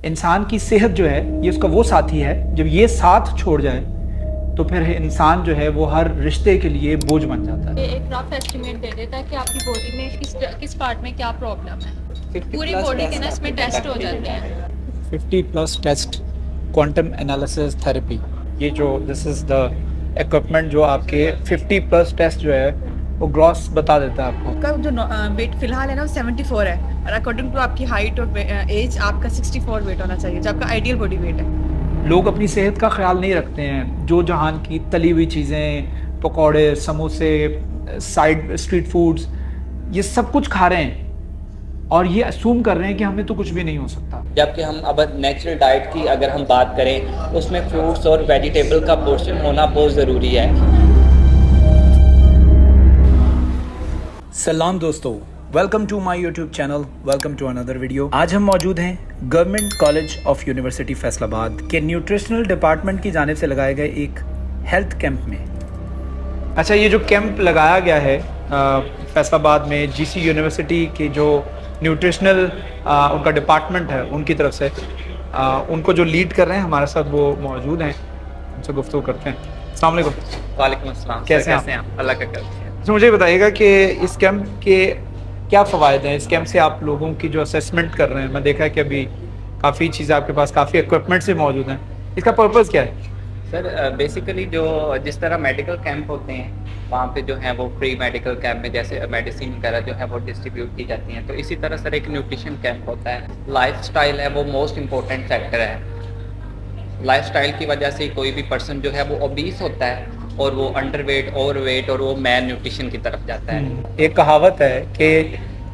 इंसान की सेहत जो है ये उसका वो साथी है, जब ये साथ छोड़ जाए तो फिर इंसान जो है वो हर रिश्ते के लिए बोझ बन जाता है। ये एक रफ एस्टिमेट दे देता है कि आपकी बॉडी में किस पार्ट में क्या प्रॉब्लम है। पूरी बॉडी के ना इसमें टेस्ट हो जाते हैं। 50+ टेस्ट, क्वांटम एनालिसिस थेरेपी, ये जो दिस इज द इक्विपमेंट जो आपके 50+ टेस्ट जो है वो ग्रॉस बता देता है आपको। आपका जो वेट फिलहाल है ना वो 74 है और अकॉर्डिंग टू आपकी हाइट और एज आपका 64 वेट होना चाहिए जो आपका आइडियल बॉडी वेट है। लोग अपनी सेहत का ख्याल नहीं रखते हैं, जो जहान की तली हुई चीज़ें, पकौड़े, समोसे, साइड स्ट्रीट फूड्स, ये सब कुछ खा रहे हैं और ये असूम कर रहे हैं कि हमें तो कुछ भी नहीं हो सकता। जबकि हम अब नेचुरल डाइट की अगर हम बात करें उसमें फ्रूट्स और वेजिटेबल का पोर्शन होना बहुत ज़रूरी है। सलाम दोस्तों, welcome to my YouTube channel, welcome to another video. आज हम मौजूद हैं government college of university Faisalabad के न्यूट्रिशनल डिपार्टमेंट की जानिब से लगाए गए एक हेल्थ कैंप में। अच्छा, ये जो कैंप लगाया गया है फैसलाबाद में जीसी यूनिवर्सिटी के जो न्यूट्रिशनल उनका डिपार्टमेंट है उनकी तरफ से, उनको जो लीड कर रहे हैं हमारे साथ वो मौजूद हैं, उनसे गुफ्तगू करते हैं। अस्सलाम वालेकुम। वालेकुम अस्सलाम। कैसे हैं आप? अल्लाह का करम है। तो मुझे बताइएगा कि इस कैंप के क्या फ़वायद हैं, इस कैंप से आप लोगों की जो असेसमेंट कर रहे हैं। मैं देखा है कि अभी काफ़ी चीज़ें आपके पास, काफ़ी इक्विपमेंट्स भी मौजूद हैं, इसका पर्पज़ क्या है? सर बेसिकली जो जिस तरह मेडिकल कैंप होते हैं वहाँ पे जो है वो फ्री मेडिकल कैंप में जैसे मेडिसिन वगैरह जो है वो डिस्ट्रीब्यूट की जाती हैं, तो इसी तरह सर एक न्यूट्रिशन कैंप होता है। लाइफस्टाइल है वो मोस्ट इम्पोर्टेंट फैक्टर है। लाइफस्टाइल की वजह से कोई भी पर्सन जो है वो ओबीस होता है और वो अंडरवेट, ओवरवेट और वो मैल न्यूट्रिशन की तरफ जाता है। एक कहावत है कि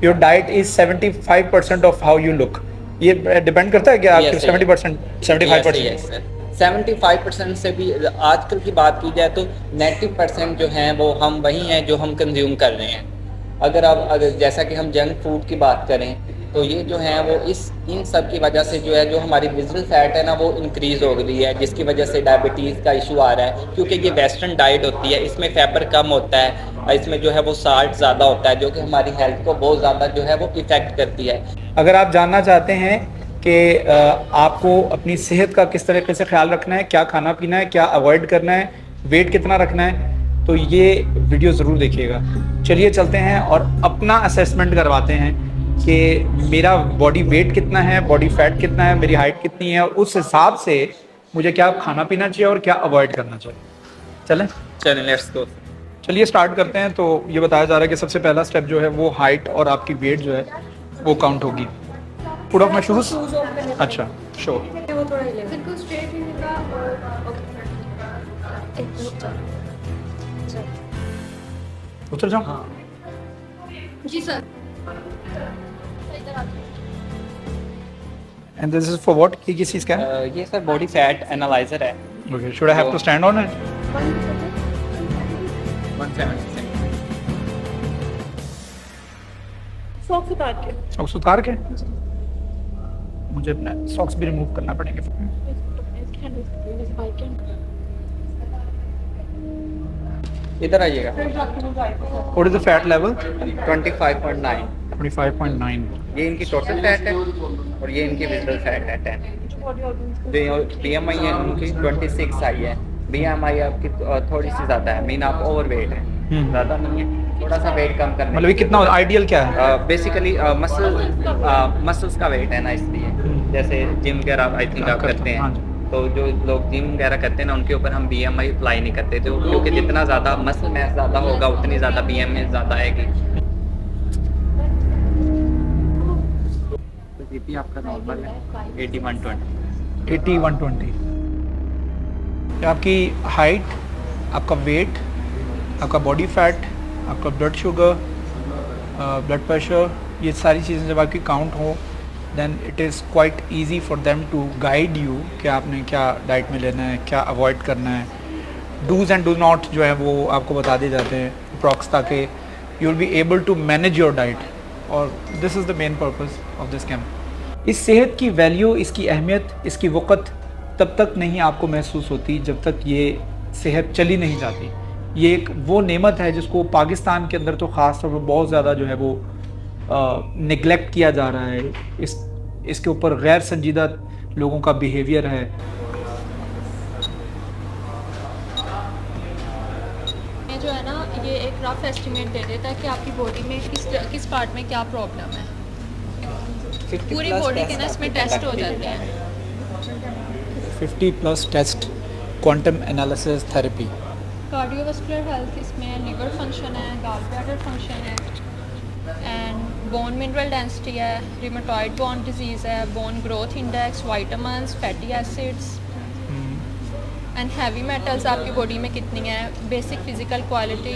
your diet is 75% of how you look. ये डिपेंड करता है कि आप 70%, 75%? 75% से भी आजकल की बात की जाए तो 90% जो हैं वो हम वही हैं जो हम कंज्यूम कर रहे हैं। अगर जैसा कि हम जंक फूड की बात करें तो ये जो है वो इन सब की वजह से जो है जो हमारी विजरल फैट है ना वो इंक्रीज़ हो गई है, जिसकी वजह से डायबिटीज़ का इशू आ रहा है। क्योंकि ये वेस्टर्न डाइट होती है, इसमें फाइबर कम होता है, इसमें जो है वो साल्ट ज़्यादा होता है जो कि हमारी हेल्थ को बहुत ज़्यादा जो है वो इफ़ेक्ट करती है। अगर आप जानना चाहते हैं कि आपको अपनी सेहत का किस तरीके से ख्याल रखना है, क्या खाना पीना है, क्या अवॉइड करना है, वेट कितना रखना है, तो ये वीडियो ज़रूर देखिएगा। चलिए चलते हैं और अपना असेसमेंट करवाते हैं कि मेरा बॉडी वेट कितना है, बॉडी फैट कितना है, मेरी हाइट कितनी है और उस हिसाब से मुझे क्या खाना पीना चाहिए और क्या अवॉइड करना चाहिए। चलें लेट्स गो। चलिए स्टार्ट करते हैं। तो ये बताया जा रहा है कि सबसे पहला स्टेप जो है वो हाइट और आपकी वेट जो है वो काउंट होगी। Put off my shoes. अच्छा, श्योर। उतर जाओ। हाँ जी sir. And this is for what? ये किस चीज़ का है? ये सर बॉडी फैट एनालाइजर है। Okay, should I have to stand on it? 170 socks उतार के। सॉक्स उतार के? मुझे अपना सॉक्स भी रिमूव करना पड़ेंगे। इधर आइएगा। What is the fat level? 25.9। 25.9। ये इनकी टोटल फैट है और ये इनकी विजिबल फैट है 10। जो BMI है उनकी 26 आई है। BMI आपकी थोड़ी सी ज़्यादा है, मीन आप ओवरवेट है, ज़्यादा नहीं है, थोड़ा सा वेट कम करने। मतलब ये कितना आइडियल क्या है? बेसिकली मसल्स का वेट है ना, इसलिए जैसे जिम वगैरह आई थिंक आप करते हैं। हाँ जी। तो जो लोग जिम वगैरह करते हैं ना उनके ऊपर हम BMI अप्लाई नहीं करते, तो क्योंकि जितना ज़्यादा मसल मैस ज़्यादा होगा उतनी ज़्यादा BMI ज़्यादा आएगी। तो BP आपका नॉर्मल है 80-120। 80-120। आपकी हाइट, आपका वेट, आपका बॉडी फैट, आपका ब्लड शुगर, ब्लड प्रेशर, ये सारी चीज़ें जब आपकी काउंट हो then it is quite easy for them to guide you कि आपने क्या डाइट में लेना है, क्या अवॉइड करना है। डूज़ एंड डू नॉट जो है वो आपको बता दिए जाते हैं अप्रॉक्स, ताकि you will be able to manage your diet. और this is the main purpose of this camp. इस सेहत की वैल्यू, इसकी अहमियत, इसकी वक़्त तब तक नहीं आपको महसूस होती जब तक ये सेहत चली नहीं जाती। ये एक वो नेमत है जिसको पाकिस्तान के अंदर तो ख़ास तौर पर बहुत ज़्यादा जो है वो निगलेक्ट किया जा रहा है। इसके ऊपर गैर संजीदा लोगों का बिहेवियर है। ये जो है ना, ये एक रफ एस्टिमेट दे देता है कि आपकी बॉडी में किस पार्ट में क्या प्रॉब्लम है। 50 पूरी plus बॉडी के test ना इसमें टेस्ट हो जाते हैं। 50+ test, quantum analysis therapy. Cardiovascular health इसमें लिवर फंक्शन है, गॉल ब्लैडर फंक्शन है, एंड बोन मिनरल डेंसिटी है, रिमेटॉइड बोन डिजीज़ है, bone growth index, vitamins, fatty acids and heavy metals आपकी बॉडी में कितनी है, basic physical quality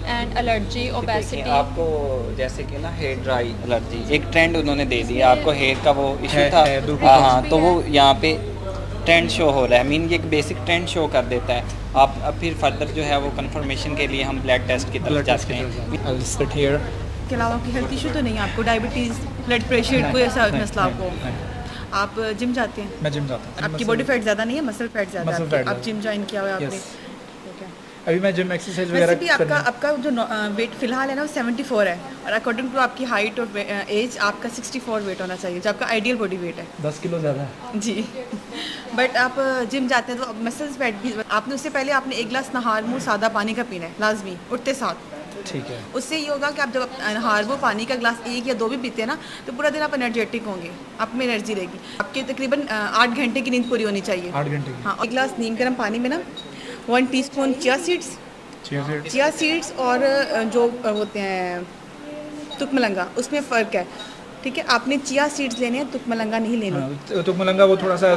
and allergy, देखिए, ओबेसिटी। आपको जैसे कि ना हेयर ड्राई एलर्जी एक ट्रेंड उन्होंने दे दिया आपको, हेयर का वो इशू है, था। बिल्कुल। हाँ, तो वो यहाँ पे ट्रेंड शो हो रहा है, मीन ये एक बेसिक ट्रेंड शो कर देता है। आप अब फिर फर्दर जो है वो कंफर्मेशन के लिए हम ब्लड टेस्ट की तरफ जाते हैं। I'll sit here। के अलावा कोई हेल्थ इशू तो नहीं है आपको? डायबिटीज़, ब्लड प्रेशर, कोई ऐसा मसला आपको? आप जिम जाते हैं? मैं जिम जाता हूँ। आपकी बॉडी फैट ज़्यादा नहीं है, मसल फैट ज़्यादा है Muscle आपकी? fat आप जिम ज्वाइन किया हुआ है आपने? Yes। ठीक है। अभी मैं जिम एक्सरसाइज वैसे वगैरह भी आपका जो वेट फिलहाल है ना वो 74 है, और अकॉर्डिंग टू आपकी हाइट और एज आपका 64 वेट होना चाहिए, जो आपका आइडियल बॉडी वेट है। 10 किलो ज़्यादा है। जी। बट आप जिम जाते हैं तो मसल्स फैट भी, आपने उससे पहले आपने एक गिलास नहार मुँह सादा पानी का पीना है लाजमी, उठते साथ। ठीक है। उससे ये होगा कि आप जब नहार वो पानी का गिलास 1 या 2 भी पीते हैं ना, तो पूरा दिन आप एनर्जेटिक होंगे, आप में एनर्जी रहेगी। आपके तकरीबन 8 घंटे की नींद पूरी होनी चाहिए। 8 घंटे की। हाँ, एक गिलास नीम गर्म पानी में ना 1 टीस्पून चिया सीड्स और जो होते हैं तुकमलंगा, उसमें फ़र्क है, ठीक है? आपने चिया सीड्स लेने हैं, तुकमलंगा नहीं लेने। हाँ, तो मलंगा वो थोड़ा सा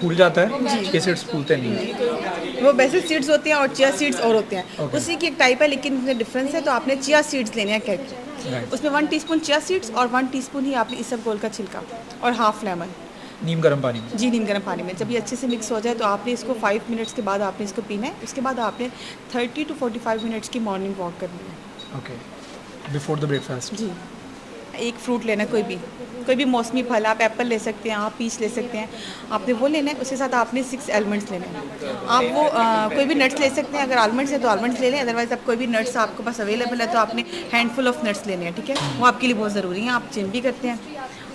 फूल जाता है, ये सीड्स फूलते नहीं। वो बेसिल सीड्स होते हैं और चिया सीड्स और होते हैं। उसी की एक टाइप है, लेकिन उसमें डिफरेंस है। तो आपने चिया सीड्स लेने हैं Right। उसमें 1 टीस्पून चिया सीड्स और 1 टीस्पून ही आपने इसबगोल का छिलका और हाफ लेमन। नीम गर्म पानी में। जी, नीम गर्म पानी में। जब ये अच्छे से मिक्स हो जाए तो आपने इसको 5 मिनट्स के बाद आपने इसको पीना है। उसके बाद आपने 30 to 45 मिनट्स की मॉर्निंग वॉक करनी है। Okay, before the breakfast. जी। एक फ्रूट लेना है, कोई भी मौसमी फल, आप एप्पल ले सकते हैं, आप पीच ले सकते हैं, आपने वो लेना है। उसके साथ आपने 6 आलमंड्स लेने हैं। आप वो कोई भी नट्स ले सकते हैं, अगर आलमंड्स है तो आलमंड्स ले लें, अदरवाइज़ आप कोई भी नट्स आपके पास अवेलेबल है तो आपने हैंडफुल ऑफ नट्स लेने हैं, ठीक है? वो आपके लिए बहुत ज़रूरी है, आप जिम भी करते हैं।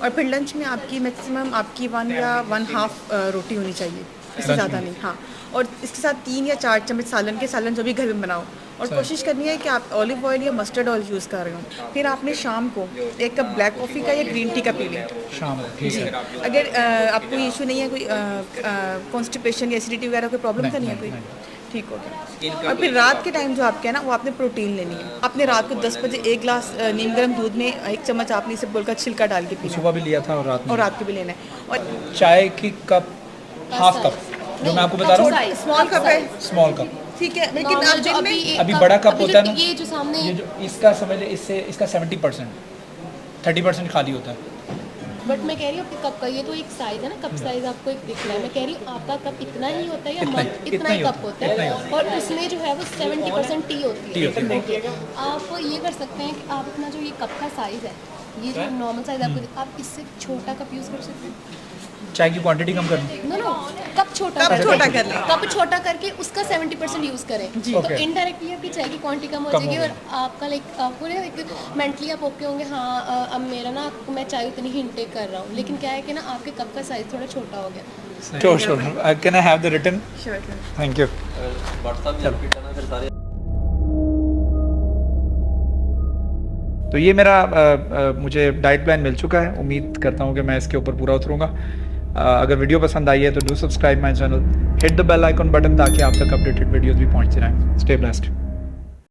और फिर लंच में आपकी मैक्सिमम आपकी 1 या 1/2 रोटी होनी चाहिए, इससे ज़्यादा नहीं। हाँ, और इसके साथ 3 या 4 चम्मच सालन जो भी घर में बनाओ, और कोशिश करनी है कि आप ऑलिव ऑयल या मस्टर्ड ऑयल यूज़ कर रहे हो। फिर आपने शाम को 1 कप ब्लैक कॉफ़ी का या ग्रीन टी का पी लें शाम को, ठीक है। अगर आपको इशू नहीं है, कोई कॉन्स्टिपेशन या एसिडिटी वगैरह कोई प्रॉब्लम तो नहीं है कोई, ठीक हो गया। और फिर रात के टाइम जो आपका है ना, वो आपने प्रोटीन लेनी है। आपने रात को 10 बजे 1 गिलास नीम गर्म दूध में 1 चम्मच आपने इसबगोल का छिलका डाल के पीना सुबह भी लिया था और रात में। और रात को भी लेना है। और चाय की कप, हाफ कप, जो मैं आपको बता रहा हूँ, स्मॉल कप है, स्मॉल कप। ठीक है, लेकिन आप दिन में अभी बड़ा कप होता है ना, ये जो सामने ये जो इसका समझ ले, इससे इसका 70%, 30% खाली होता है। बट मैं कह रही हूँ आपके कप का ये तो एक साइज है ना, कप साइज आपको एक दिख रहा है। मैं कह रही हूँ आपका कप इतना ही होता है या इतना ही कप होता है, और उसमें जो है वो 70% टी होती है। आप ये कर सकते हैं कि आप अपना जो ये कप का साइज है, ये जो नॉर्मल साइज आपको, आप इससे छोटा कप यूज़ कर सकते हैं। चाय की क्वांटिटी कम करनी। नो, कप छोटा कर लें। कप छोटा करके उसका 70% यूज़ करें, तो Okay। इनडायरेक्टली आपकी चाय की क्वांटिटी कम हो जाएगी, और आपका लाइक आपको ना एक मेंटली आप ओके होंगे, हाँ अब मेरा ना मैं चाय उतनी ही इनटेक कर रहा हूँ। लेकिन क्या है कि ना आपके कप का साइज थोड़ा छोटा हो गया। Sure. Can I have the written? Sure. Thank you. तो ये मेरा मुझे डाइट प्लान मिल चुका है। उम्मीद करता हूँ कि मैं इसके ऊपर पूरा उतरूँगा। अगर वीडियो पसंद आई है तो do subscribe my channel, hit the bell icon button, ताकि आप तक अपडेटेड वीडियोस भी पहुँचते रहें। Stay blessed.